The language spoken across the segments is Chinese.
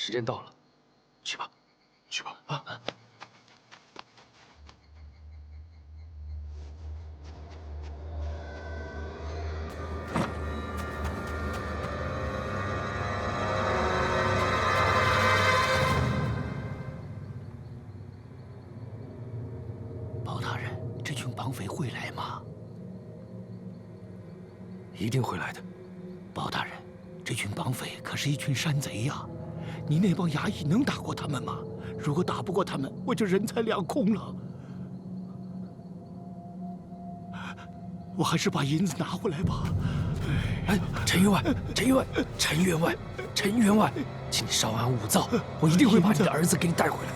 时间到了，去吧，去吧。啊！包大人，这群绑匪会来吗？一定会来的。包大人，这群绑匪可是一群山贼呀！你那帮衙役能打过他们吗？如果打不过他们，我就人财两空了。我还是把银子拿回来吧。哎，陈员外，陈员外，陈员外，陈员外，请你稍安勿躁，我一定会把你的儿子给你带回来。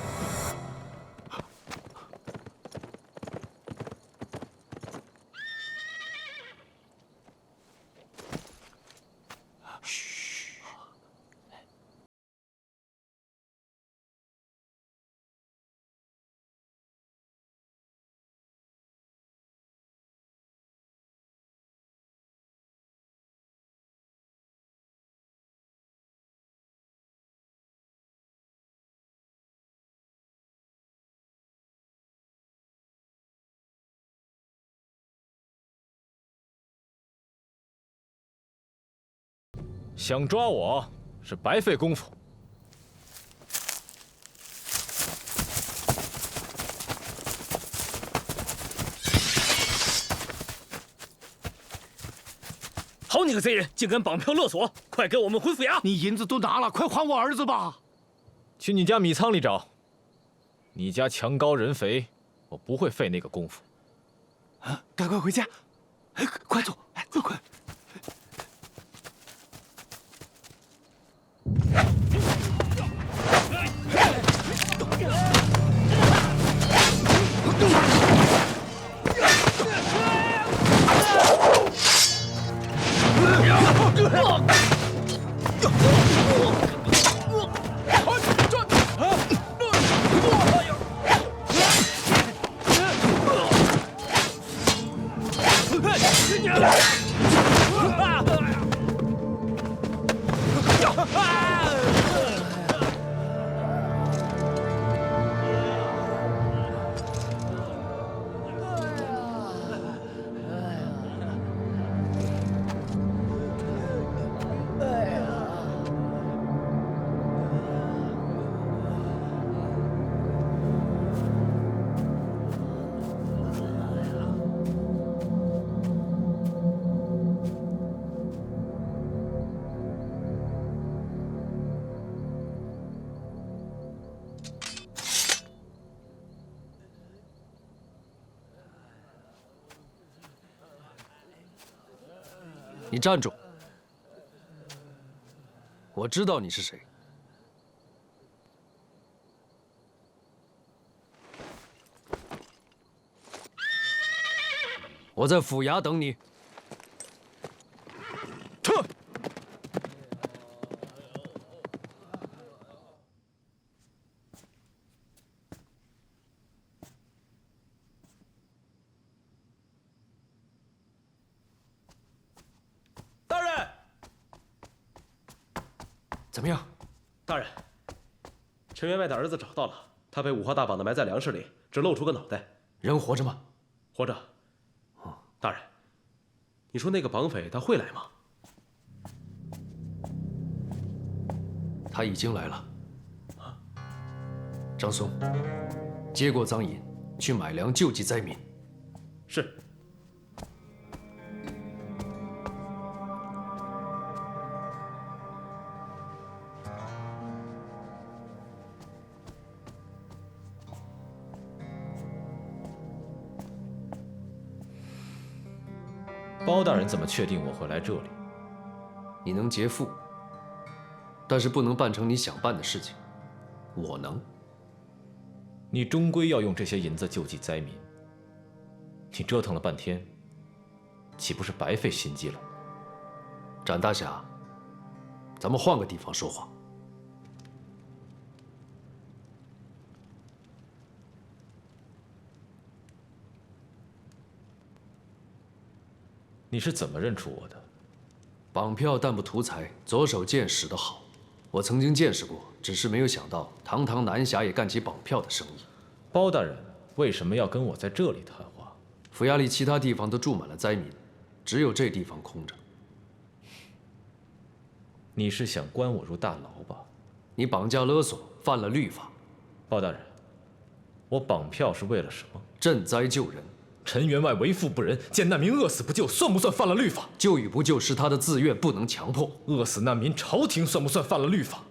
想抓我是白费功夫。好你个贼人，竟敢绑票勒索！快给我们回府衙！你银子都拿了，快还我儿子吧！去你家米仓里找。你家墙高人肥，我不会费那个功夫。啊，赶快回家！哎，快走！哎，快！你站住！我知道你是谁。我在府衙等你。撤！大人，怎么样？大人，陈员外的儿子找到了，他被五花大绑的埋在粮食里，只露出个脑袋。人活着吗？活着。大人，你说那个绑匪他会来吗？他已经来了。张松，接过赃银，去买粮救济灾民。是。包大人怎么确定我会来这里？你能劫富，但是不能办成你想办的事情。我能。你终归要用这些银子救济灾民。你折腾了半天，岂不是白费心机了？展大侠，咱们换个地方说话。你是怎么认出我的？绑票但不图财，左手剑使得好，我曾经见识过，只是没有想到堂堂南侠也干起绑票的生意。包大人为什么要跟我在这里谈话？府衙里其他地方都住满了灾民，只有这地方空着。你是想关我入大牢吧？你绑架勒索，犯了律法。包大人，我绑票是为了什么？赈灾救人。陈员外为富不仁，见难民饿死不救，算不算犯了律法？救与不救是他的自愿，不能强迫。饿死难民，朝廷算不算犯了律法？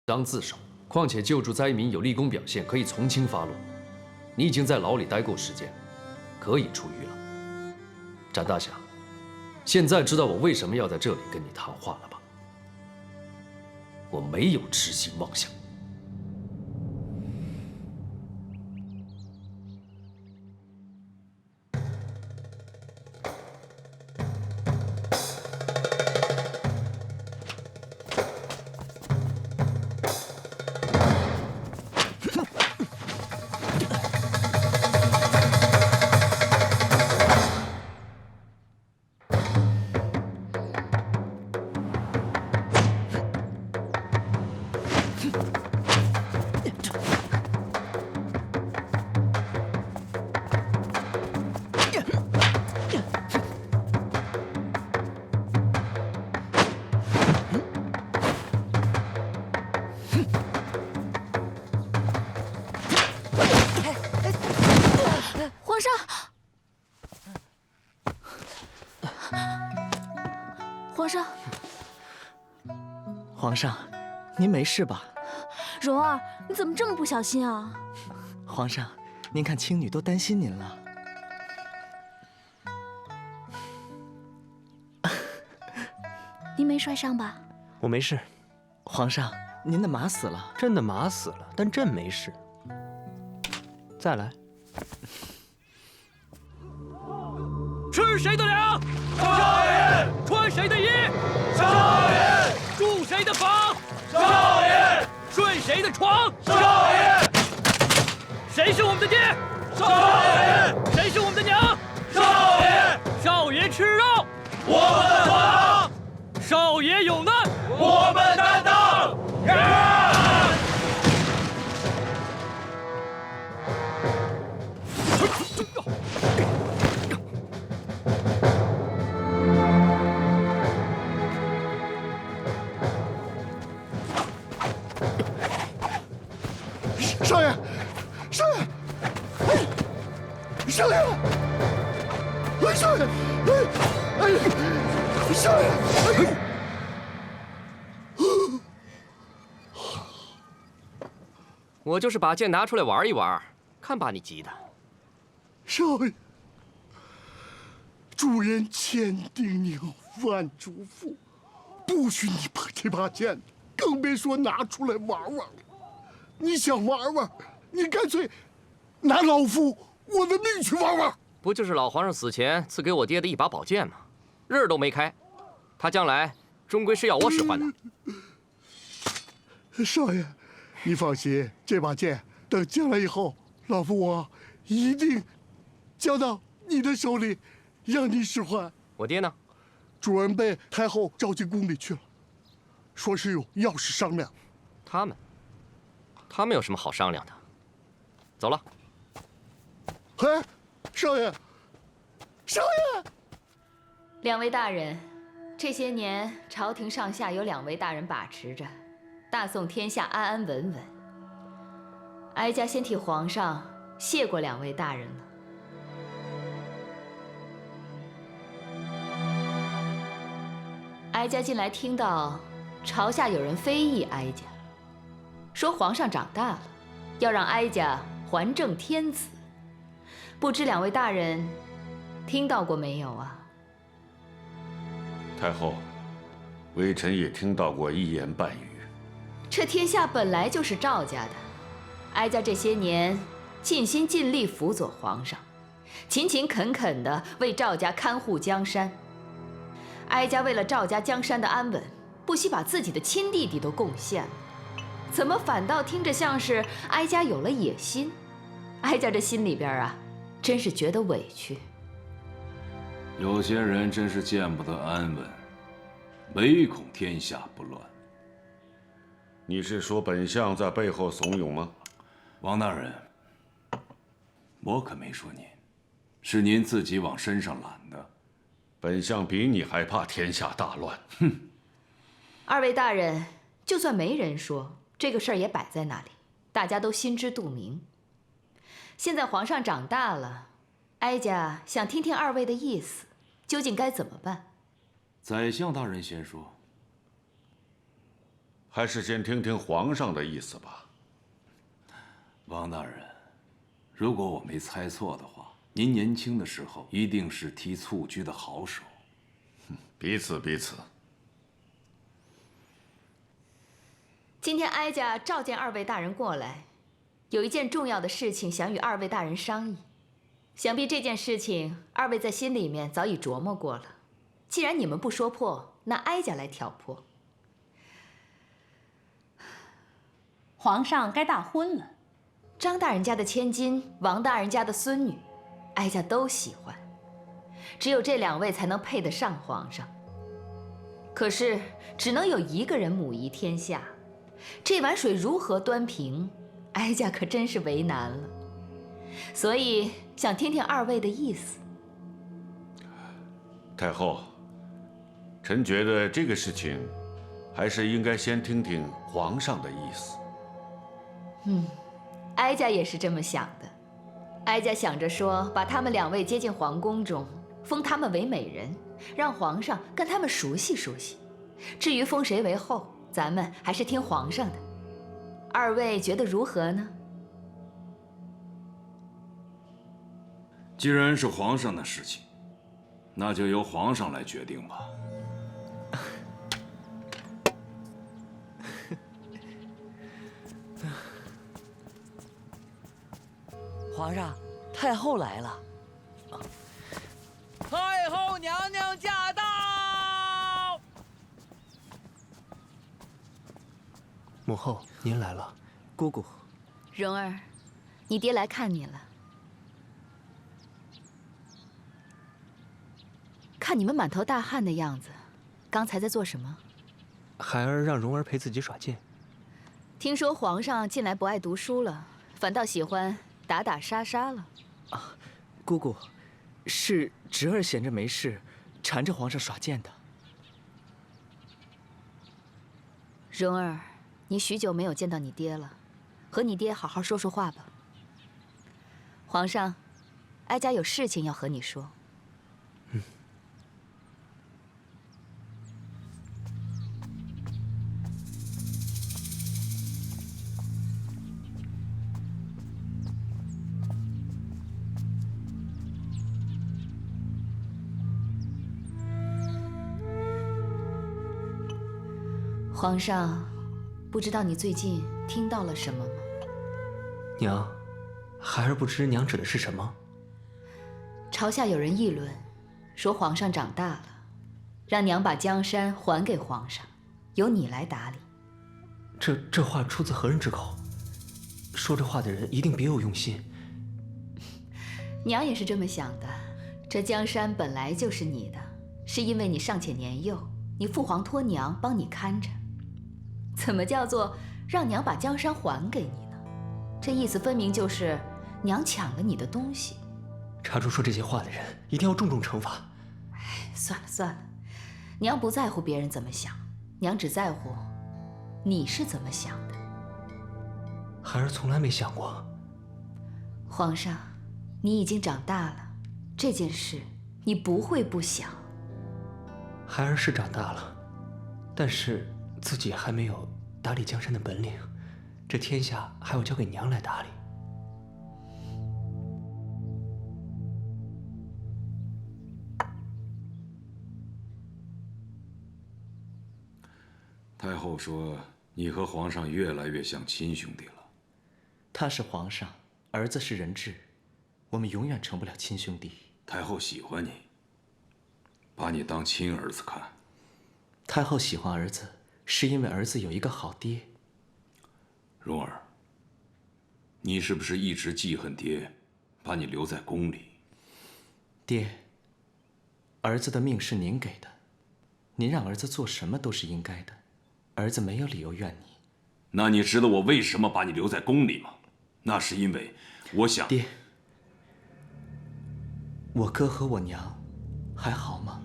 当自首，况且救助灾民有立功表现，可以从轻发落。你已经在牢里待够时间，可以出狱了。展大侠，现在知道我为什么要在这里跟你谈话了吧？我没有痴心妄想。皇上，皇上，皇上，您没事吧？蓉儿，你怎么这么不小心啊？皇上，您看青女都担心您了。您没摔伤吧？我没事，皇上，您的马死了。朕的马死了，但朕没事。再来。吃谁的粮？少爷。穿谁的衣？少爷。住谁的房？少爷。睡谁的床？少爷。谁是我们的爹？少爷。谁是我们的娘？少爷。少爷吃肉，我们扛；少爷有难，我们担当。少爷，少爷，少爷，少爷，少爷，我就是把剑拿出来玩一玩，看把你急的。少爷，主人千叮咛万嘱咐，不许你碰这把剑，更别说拿出来玩玩了。你想玩玩，你干脆拿老夫我的命去玩玩。不就是老皇上死前赐给我爹的一把宝剑吗？日儿都没开，他将来终归是要我使唤的。少爷，你放心，这把剑等将来以后，老夫我一定交到你的手里，让你使唤。我爹呢？主人被太后召进宫里去了，说是有要事商量。他们有什么好商量的？走了。哎，少爷，少爷！两位大人，这些年朝廷上下有2位大人把持着，大宋天下安安稳稳。哀家先替皇上谢过2位大人了。哀家近来听到朝下有人非议哀家，说皇上长大了，要让哀家还政天子。不知2位大人听到过没有啊？太后，微臣也听到过一言半语。这天下本来就是赵家的，哀家这些年尽心尽力辅佐皇上，勤勤恳恳地为赵家看护江山。哀家为了赵家江山的安稳，不惜把自己的亲弟弟都贡献了，怎么反倒听着像是哀家有了野心？哀家这心里边啊，真是觉得委屈。有些人真是见不得安稳，唯恐天下不乱。你是说本相在背后怂恿吗？王大人，我可没说您，是您自己往身上揽的。本相比你还怕天下大乱。哼2位大人，就算没人说，这个事儿也摆在那里，大家都心知肚明。现在皇上长大了，哀家想听听2位的意思，究竟该怎么办？宰相大人先说。还是先听听皇上的意思吧。王大人，如果我没猜错的话，您年轻的时候一定是踢蹴鞠的好手。彼此彼此。今天哀家召见2位大人过来，有一件重要的事情想与2位大人商议。想必这件事情2位在心里面早已琢磨过了。既然你们不说破，那哀家来挑破。皇上该大婚了，张大人家的千金，王大人家的孙女，哀家都喜欢。只有这2位才能配得上皇上。可是只能有一个人母仪天下，这碗水如何端平，哀家可真是为难了。所以想听听2位的意思。太后，臣觉得这个事情，还是应该先听听皇上的意思。哀家也是这么想的。哀家想着说，把他们2位接进皇宫中，封他们为美人，让皇上跟他们熟悉熟悉。至于封谁为后，咱们还是听皇上的。2位觉得如何呢？既然是皇上的事情，那就由皇上来决定吧。皇上，太后来了。太后娘娘驾到！母后，您来了。姑姑，蓉儿，你爹来看你了。看你们满头大汗的样子，刚才在做什么？孩儿让蓉儿陪自己耍剑。听说皇上近来不爱读书了，反倒喜欢打打杀杀了。啊，姑姑，是侄儿闲着没事，缠着皇上耍剑的。蓉儿，你许久没有见到你爹了，和你爹好好说说话吧。皇上，哀家有事情要和你说。皇上，不知道你最近听到了什么吗？娘，孩儿不知娘指的是什么。朝下有人议论，说皇上长大了，让娘把江山还给皇上，由你来打理。这话出自何人之口？说这话的人一定别有用心。娘也是这么想的。这江山本来就是你的，是因为你尚且年幼，你父皇托娘帮你看着。怎么叫做让娘把江山还给你呢？这意思分明就是娘抢了你的东西。查出说这些话的人，一定要重重惩罚。哎，算了算了，娘不在乎别人怎么想，娘只在乎你是怎么想的。孩儿从来没想过。皇上，你已经长大了，这件事你不会不想。孩儿是长大了，但是自己还没有打理江山的本领，这天下还要交给娘来打理。太后说你和皇上越来越像亲兄弟了。他是皇上，儿子是人质，我们永远成不了亲兄弟。太后喜欢你，把你当亲儿子看。太后喜欢儿子，是因为儿子有一个好爹。蓉儿，你是不是一直记恨爹，把你留在宫里？爹，儿子的命是您给的，您让儿子做什么都是应该的，儿子没有理由怨你。那你知道我为什么把你留在宫里吗？那是因为我想……爹，我哥和我娘还好吗？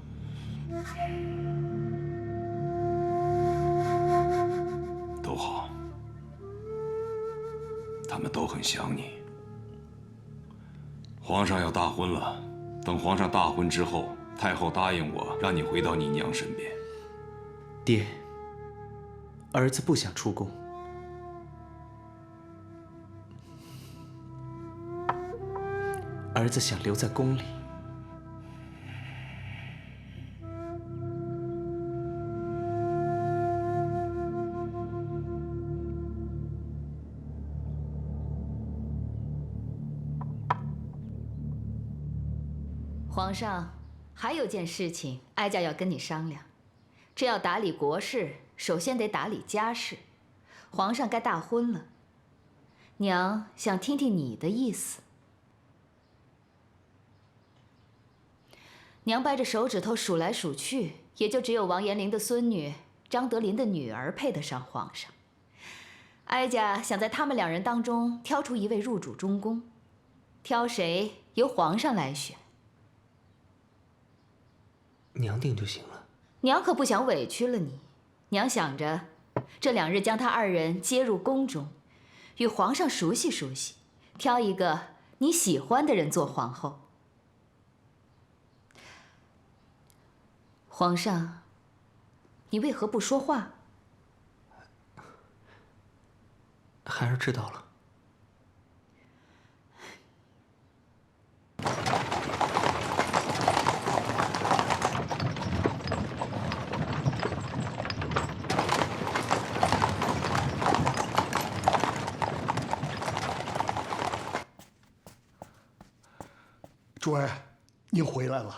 都好，他们都很想你。皇上要大婚了，等皇上大婚之后，太后答应我让你回到你娘身边。爹，儿子不想出宫。儿子想留在宫里。皇上，还有件事情，哀家要跟你商量。这要打理国事，首先得打理家事。皇上该大婚了，娘想听听你的意思。娘掰着手指头数来数去，也就只有王延龄的孙女张德林的女儿配得上皇上。哀家想在他们两人当中挑出一位入主中宫，挑谁由皇上来选。娘定就行了。娘可不想委屈了你，娘想着这2日将他2人接入宫中，与皇上熟悉熟悉，挑一个你喜欢的人做皇后。皇上，你为何不说话？孩儿知道了。主人，您回来了。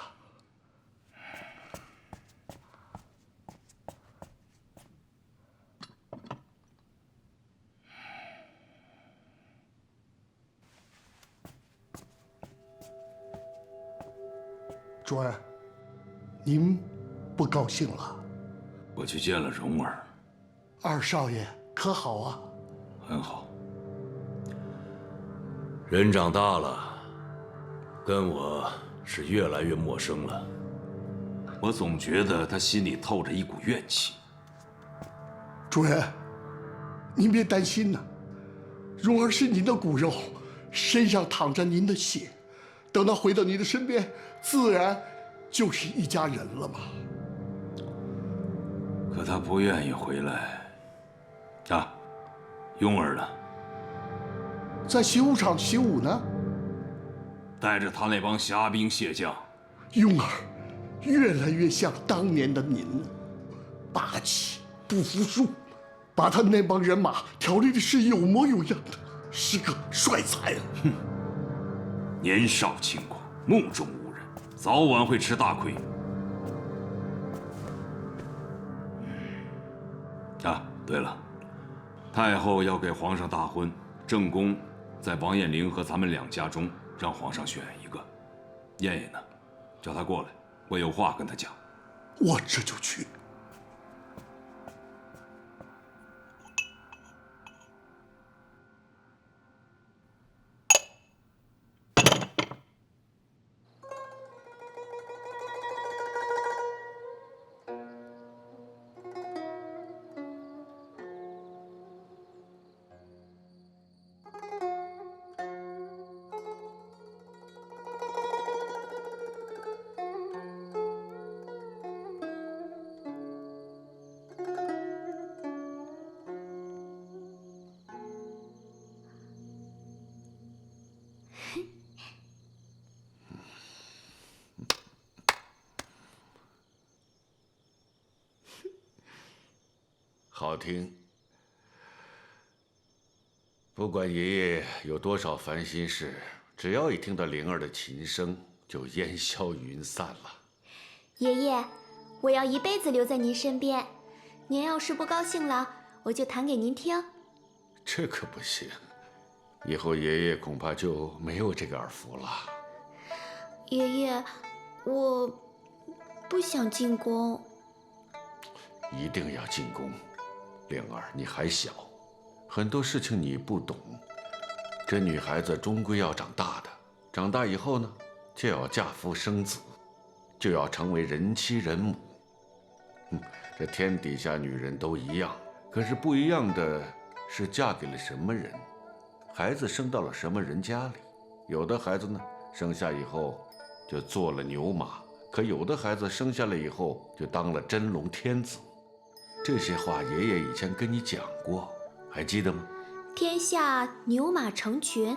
主人，您不高兴了？我去见了蓉儿。二少爷可好啊？很好。人长大了，跟我是越来越陌生了。我总觉得他心里透着一股怨气。主人，您别担心呐，蓉儿是您的骨肉，身上淌着您的血，等他回到你的身边，自然就是一家人了嘛。可他不愿意回来。啊，庸儿呢？在习武场习武呢。带着他那帮虾兵蟹将。庸儿越来越像当年的您了，霸气不服输，把他那帮人马调理的是有模有样的，是个帅才啊！哼，年少轻狂，目中无人，早晚会吃大亏。啊，对了，太后要给皇上大婚，正宫在王彦龄和咱们2家中让皇上选一个。燕燕呢？叫他过来，我有话跟他讲。我这就去。好听。不管爷爷有多少烦心事，只要一听到灵儿的琴声，就烟消云散了。爷爷，我要一辈子留在您身边。您要是不高兴了，我就弹给您听。这可不行，以后爷爷恐怕就没有这个耳福了。爷爷，我不想进宫。一定要进宫。灵儿，你还小，很多事情你不懂。这女孩子终归要长大的，长大以后呢，就要嫁夫生子，就要成为人妻人母。这天底下女人都一样，可是不一样的是嫁给了什么人，孩子生到了什么人家里。有的孩子呢，生下以后就做了牛马，可有的孩子生下来以后就当了真龙天子。这些话爷爷以前跟你讲过，还记得吗？天下牛马成群，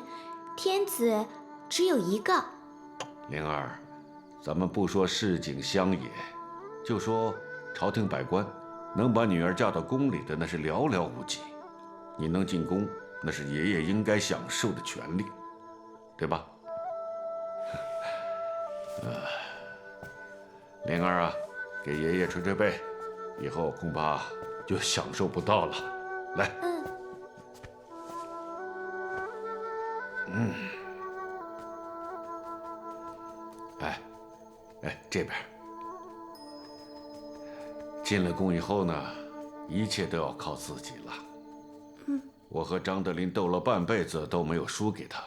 天子只有一个。灵儿，咱们不说市井乡野，就说朝廷百官，能把女儿嫁到宫里的那是寥寥无几。你能进宫，那是爷爷应该享受的权利，对吧？灵儿啊，给爷爷捶捶背，以后恐怕就享受不到了。来，这边。进了宫以后呢，一切都要靠自己了。我和张德林斗了半辈子都没有输给他，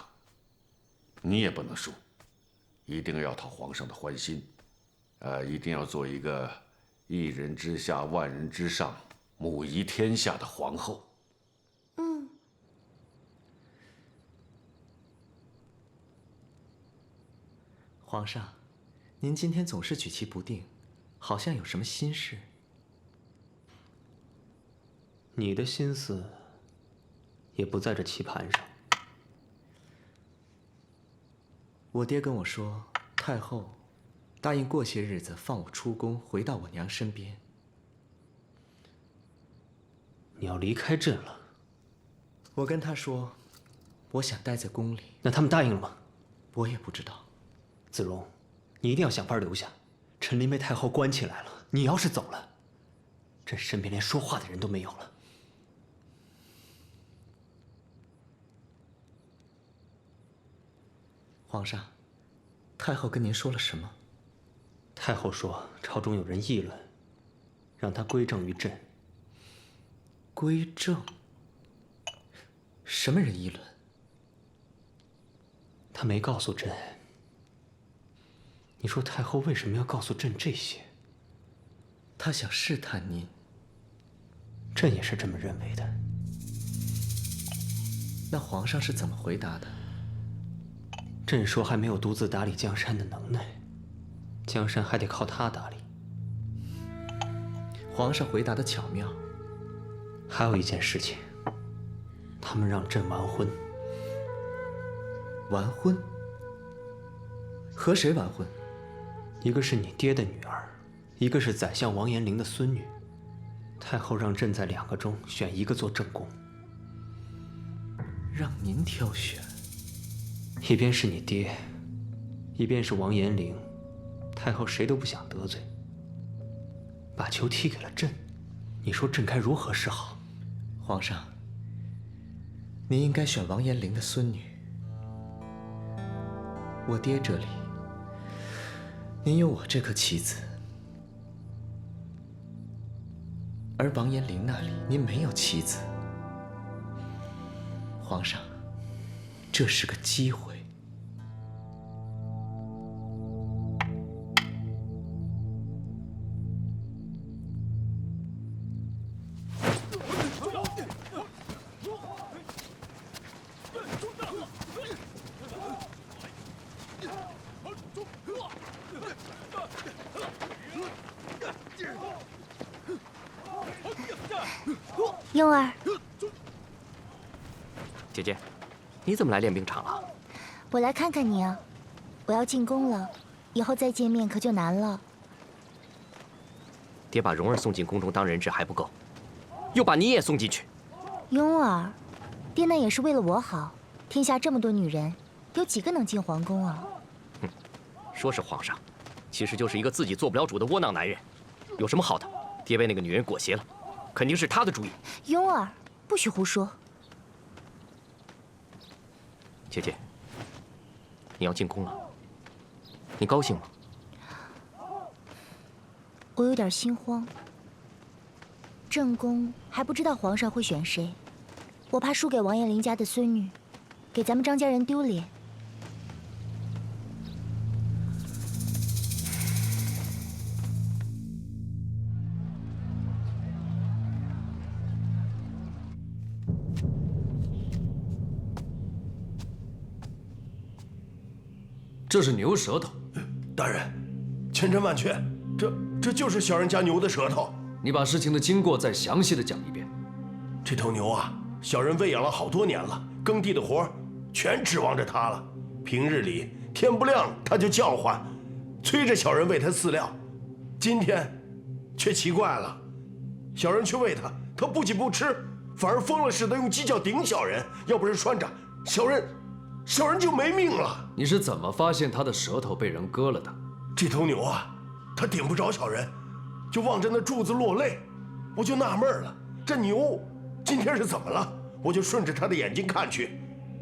你也不能输，一定要讨皇上的欢心，一定要做一个一人之下万人之上，母仪天下的皇后。皇上，您今天总是举棋不定，好像有什么心事。你的心思也不在这棋盘上。我爹跟我说，太后答应过些日子放我出宫，回到我娘身边。你要离开朕了？我跟他说，我想待在宫里。那他们答应了吗？我也不知道。子荣，你一定要想法留下。陈琳被太后关起来了，你要是走了，朕身边连说话的人都没有了。皇上，太后跟您说了什么？太后说，朝中有人议论，让她归政于朕。归政？什么人议论？她没告诉朕。你说太后为什么要告诉朕这些？她想试探您。朕也是这么认为的。那皇上是怎么回答的？朕说还没有独自打理江山的能耐，江山还得靠他打理。皇上回答的巧妙。还有一件事情，他们让朕完婚。完婚？和谁完婚？一个是你爹的女儿，一个是宰相王延龄的孙女。太后让朕在2个中选一个做正宫。让您挑选？一边是你爹，一边是王延龄，太后谁都不想得罪，把球踢给了朕，你说朕该如何是好？皇上，您应该选王延龄的孙女。我爹这里您有我这个妻子，而王延龄那里您没有妻子。皇上，这是个机会。庸儿，姐姐，你怎么来练兵场了？我来看看你啊，我要进宫了，以后再见面可就难了。爹把蓉儿送进宫中当人质还不够，又把你也送进去。庸儿，爹那也是为了我好。天下这么多女人，有几个能进皇宫啊？哼，说是皇上，其实就是一个自己做不了主的窝囊男人。有什么好的？爹被那个女人裹挟了，肯定是他的主意。庸儿，不许胡说。姐姐，你要进宫了，你高兴吗？我有点心慌。正宫还不知道皇上会选谁，我怕输给王延龄家的孙女，给咱们张家人丢脸。这是牛舌头。大人，千真万确，这就是小人家牛的舌头。你把事情的经过再详细的讲一遍。这头牛啊，小人喂养了好多年了，耕地的活全指望着它了。平日里天不亮它就叫唤，催着小人喂它饲料。今天却奇怪了，小人去喂它，它不仅不吃，反而疯了似的用鸡叫顶小人。要不是拴着，小人就没命了。你是怎么发现他的舌头被人割了的？这头牛啊，它顶不着小人，就望着那柱子落泪。我就纳闷了，这牛今天是怎么了？我就顺着它的眼睛看去，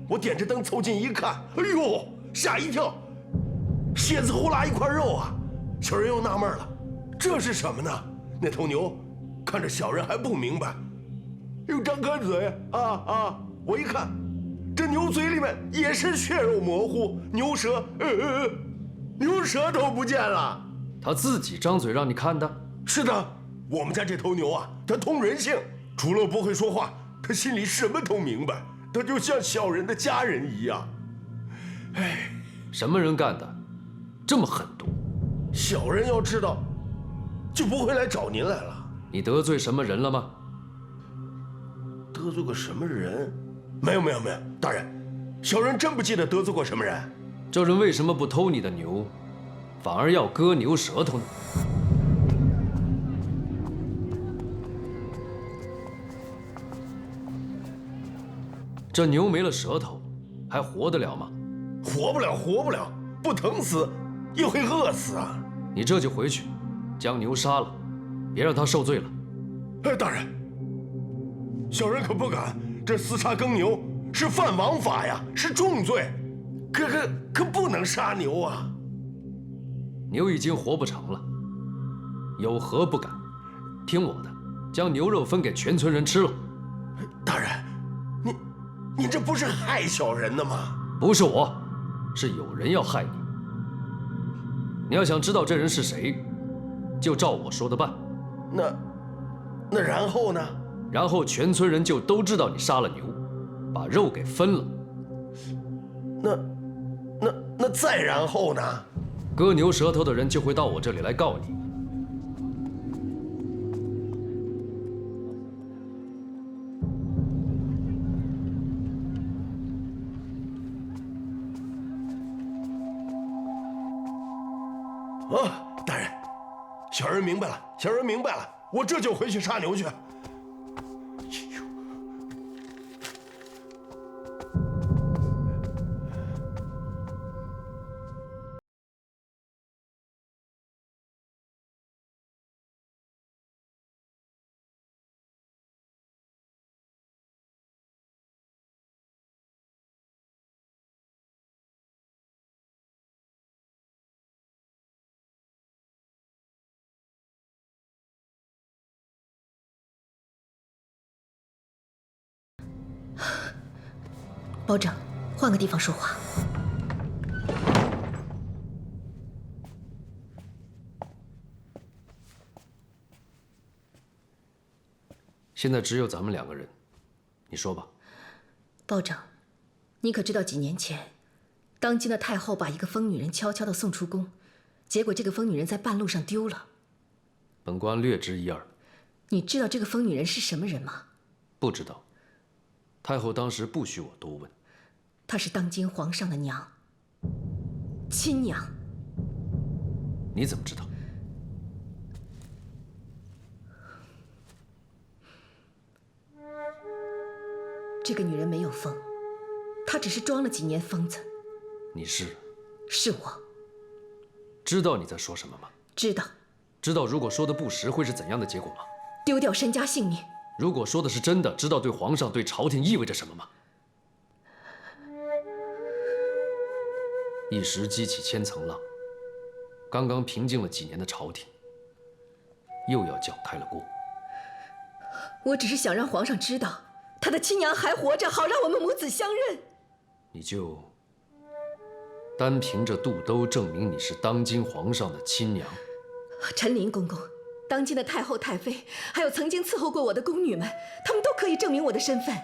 我点着灯凑近一看，哎呦，吓一跳，蝎子呼啦一块肉啊！小人又纳闷了，这是什么呢？那头牛看着小人还不明白，又张开嘴我一看。这牛嘴里面也是血肉模糊，牛舌头不见了。他自己张嘴让你看的？是的，我们家这头牛啊，它通人性，除了不会说话，它心里什么都明白，它就像小人的家人一样。哎，什么人干的？这么狠毒？小人要知道，就不会来找您来了。你得罪什么人了吗？得罪过什么人？没有，大人，小人真不记得得罪过什么人。这人为什么不偷你的牛，反而要割牛舌头呢？这牛没了舌头，还活得了吗？活不了，不疼死，也会饿死啊！你这就回去，将牛杀了，别让他受罪了。哎，大人，小人可不敢。这厮杀耕牛是犯王法呀，是重罪，可不能杀牛啊！牛已经活不成了，有何不敢？听我的，将牛肉分给全村人吃了。大人，你这不是害小人的吗？不是我，是有人要害你。你要想知道这人是谁，就照我说的办。那然后呢？然后全村人就都知道你杀了牛，把肉给分了。那再然后呢？割牛舌头的人就会到我这里来告你。大人，小人明白了，我这就回去杀牛去。保长，换个地方说话。现在只有咱们2个人，你说吧。保长，你可知道几年前，当今的太后把一个疯女人悄悄地送出宫，结果这个疯女人在半路上丢了。本官略知一二。你知道这个疯女人是什么人吗？不知道。太后当时不许我多问。她是当今皇上的娘，亲娘。你怎么知道？这个女人没有疯，她只是装了几年疯子。你是？是我。知道你在说什么吗？知道。知道如果说的不实会是怎样的结果吗？丢掉身家性命。如果说的是真的，知道对皇上、对朝廷意味着什么吗？一时激起千层浪，刚刚平静了几年的朝廷，又要搅开了锅。我只是想让皇上知道，他的亲娘还活着，好让我们母子相认。你就单凭着肚兜证明你是当今皇上的亲娘？陈琳公公，当今的太后、太妃，还有曾经伺候过我的宫女们，她们都可以证明我的身份。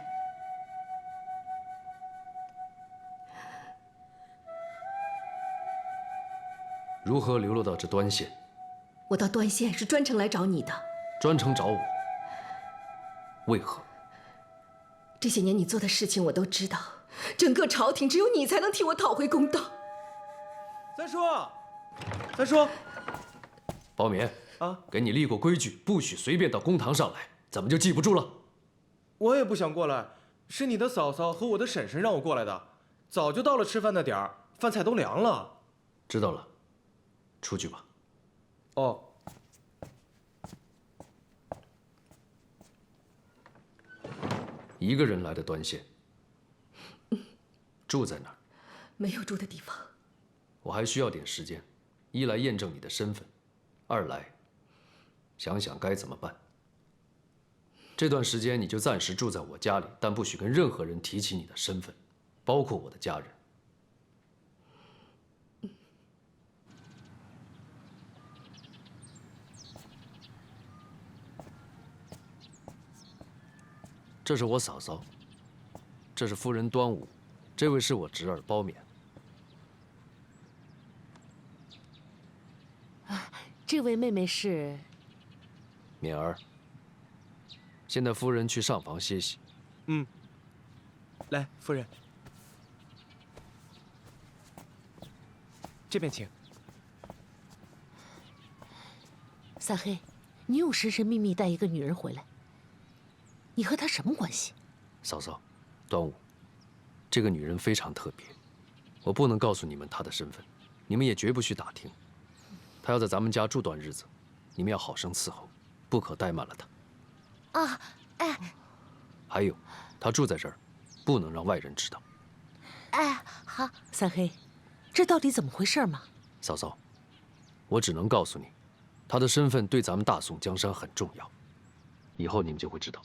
如何流落到这端县？我到端县是专程来找你的。专程找我？为何？这些年你做的事情我都知道，整个朝廷只有你才能替我讨回公道。三叔，三叔，包勉啊，给你立过规矩，不许随便到公堂上来，怎么就记不住了？我也不想过来，是你的嫂嫂和我的婶婶让我过来的。早就到了吃饭的点儿，饭菜都凉了。知道了，出去吧。哦。一个人来的端县，住在哪儿？没有住的地方。我还需要点时间，一来验证你的身份，二来想想该怎么办。这段时间你就暂时住在我家里，但不许跟任何人提起你的身份，包括我的家人。这是我嫂嫂，这是夫人端午，这位是我侄儿包勉。这位妹妹是勉儿。现在夫人去上房歇息。嗯。来，夫人，这边请。三黑，你又神神秘秘带一个女人回来，你和她什么关系？嫂嫂，端午，这个女人非常特别，我不能告诉你们她的身份，你们也绝不许打听。她要在咱们家住段日子，你们要好生伺候，不可怠慢了她。啊，哎。还有，她住在这儿，不能让外人知道。哎，好。三黑，这到底怎么回事嘛？嫂嫂，我只能告诉你，她的身份对咱们大宋江山很重要，以后你们就会知道。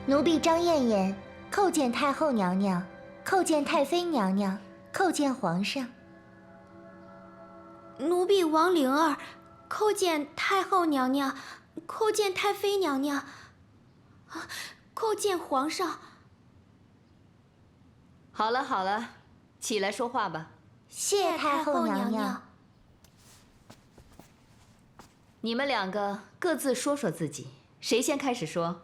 奴婢张燕燕叩见太后娘娘，叩见太妃娘娘，叩见皇上。奴婢王灵儿叩见太后娘娘，叩见太妃娘娘，叩见皇上。好了好了，起来说话吧。谢太后娘娘。你们两个各自说说自己，谁先开始说？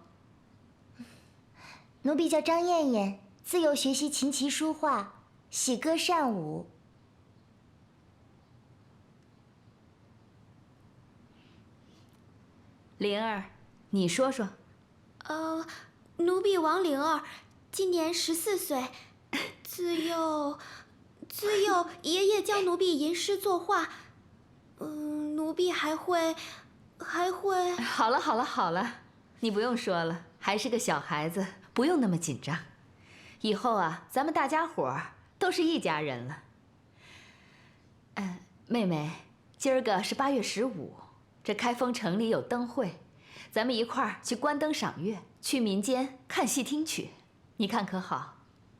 奴婢叫张燕燕，自幼学习琴棋书画，喜歌善舞。灵儿，你说说。奴婢王灵儿，今年14岁，自幼爷爷教奴婢吟诗作画，奴婢还会。好了好了好了，你不用说了，还是个小孩子，不用那么紧张。以后啊，咱们大家伙儿都是一家人了。妹妹，今儿个是8月15，这开封城里有灯会，咱们一块儿去观灯赏月，去民间看戏听曲，你看可好？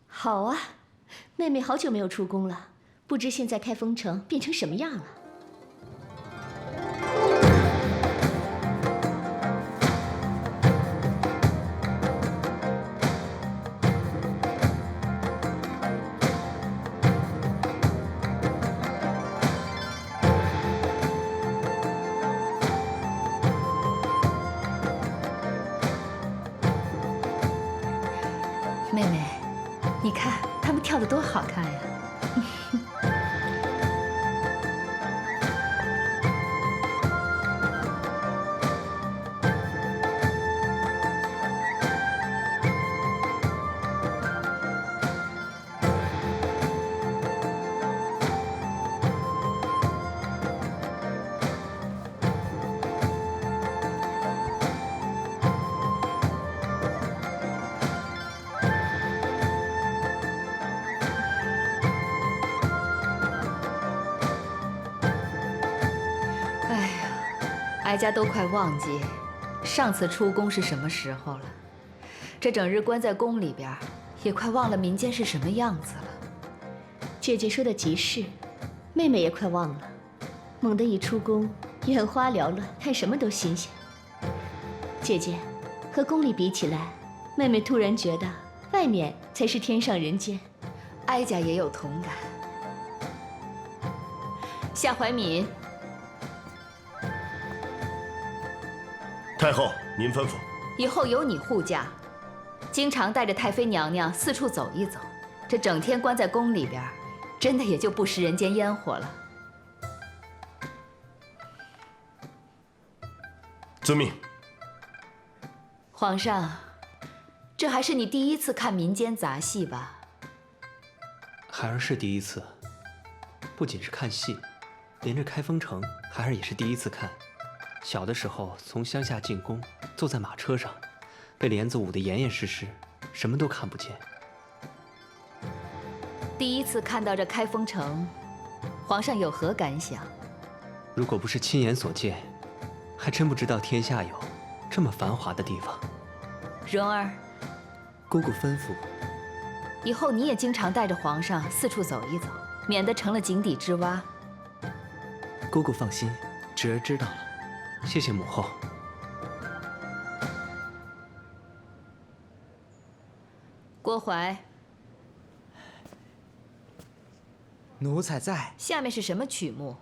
好啊，妹妹好久没有出宫了，不知现在开封城变成什么样了。妹妹，你看他们跳得多好看呀！哀家都快忘记上次出宫是什么时候了，这整日关在宫里边，也快忘了民间是什么样子了。姐姐说的极是，妹妹也快忘了。猛地一出宫，眼花缭乱，看什么都新鲜。姐姐，和宫里比起来，妹妹突然觉得外面才是天上人间。哀家也有同感。夏怀敏。太后，您吩咐。以后由你护驾，经常带着太妃娘娘四处走一走。这整天关在宫里边，真的也就不食人间烟火了。遵命。皇上，这还是你第一次看民间杂戏吧？孩儿是第一次，不仅是看戏，连这开封城，孩儿也是第一次看。小的时候从乡下进宫，坐在马车上，被帘子捂得严严实实，什么都看不见。第一次看到这开封城，皇上有何感想？如果不是亲眼所见，还真不知道天下有这么繁华的地方。蓉儿，姑姑吩咐，以后你也经常带着皇上四处走一走，免得成了井底之蛙。姑姑放心，侄儿知道了。谢谢母后。郭槐，奴才在。下面是什么曲目？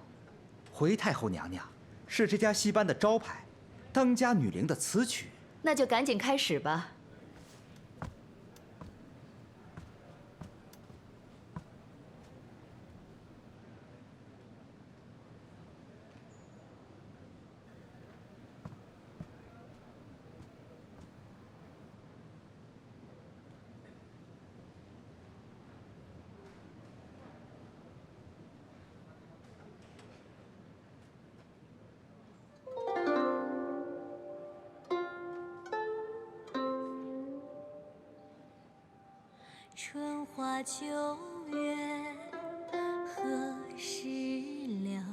回太后娘娘，是这家戏班的招牌，当家女伶的词曲。那就赶紧开始吧。春花秋月何时了？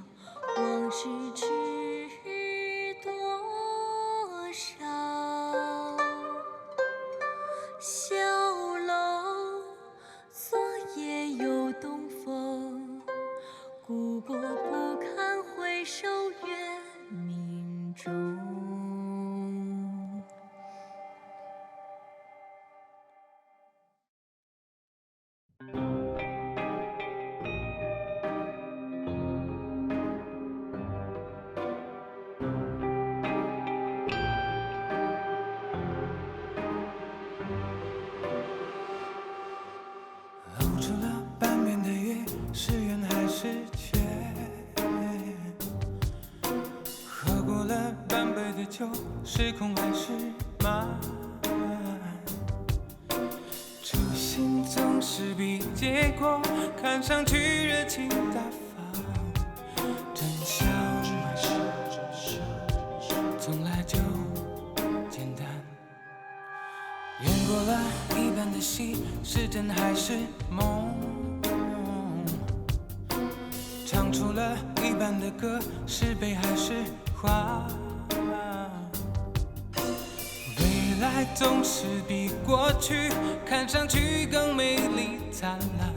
往事知多少？久，时空还是慢。初心总是比结果看上去热情大方，真相从来就简单。演过了一半的戏，是真还是梦？唱出了一半的歌，是悲还是欢？未来总是比过去看上去更美丽灿烂。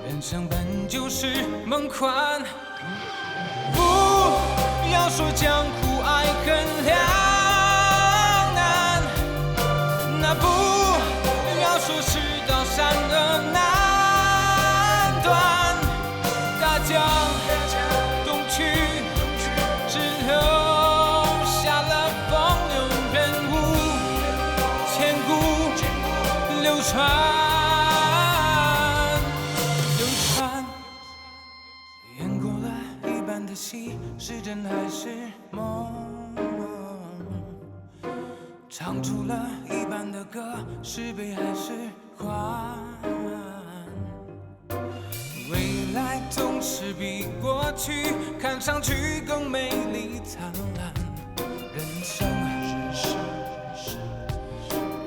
人生本就是梦宽，不要说江湖爱恨两难，那不要说世道善恶难断。大江东去，只留下了风流人物，千古流传。演过了一半的戏，是真还是梦？唱出了一半的歌，是悲还是欢？未来总是比过去看上去更美丽灿烂。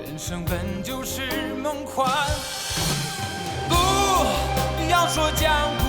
人生本就是梦宽，不要说江湖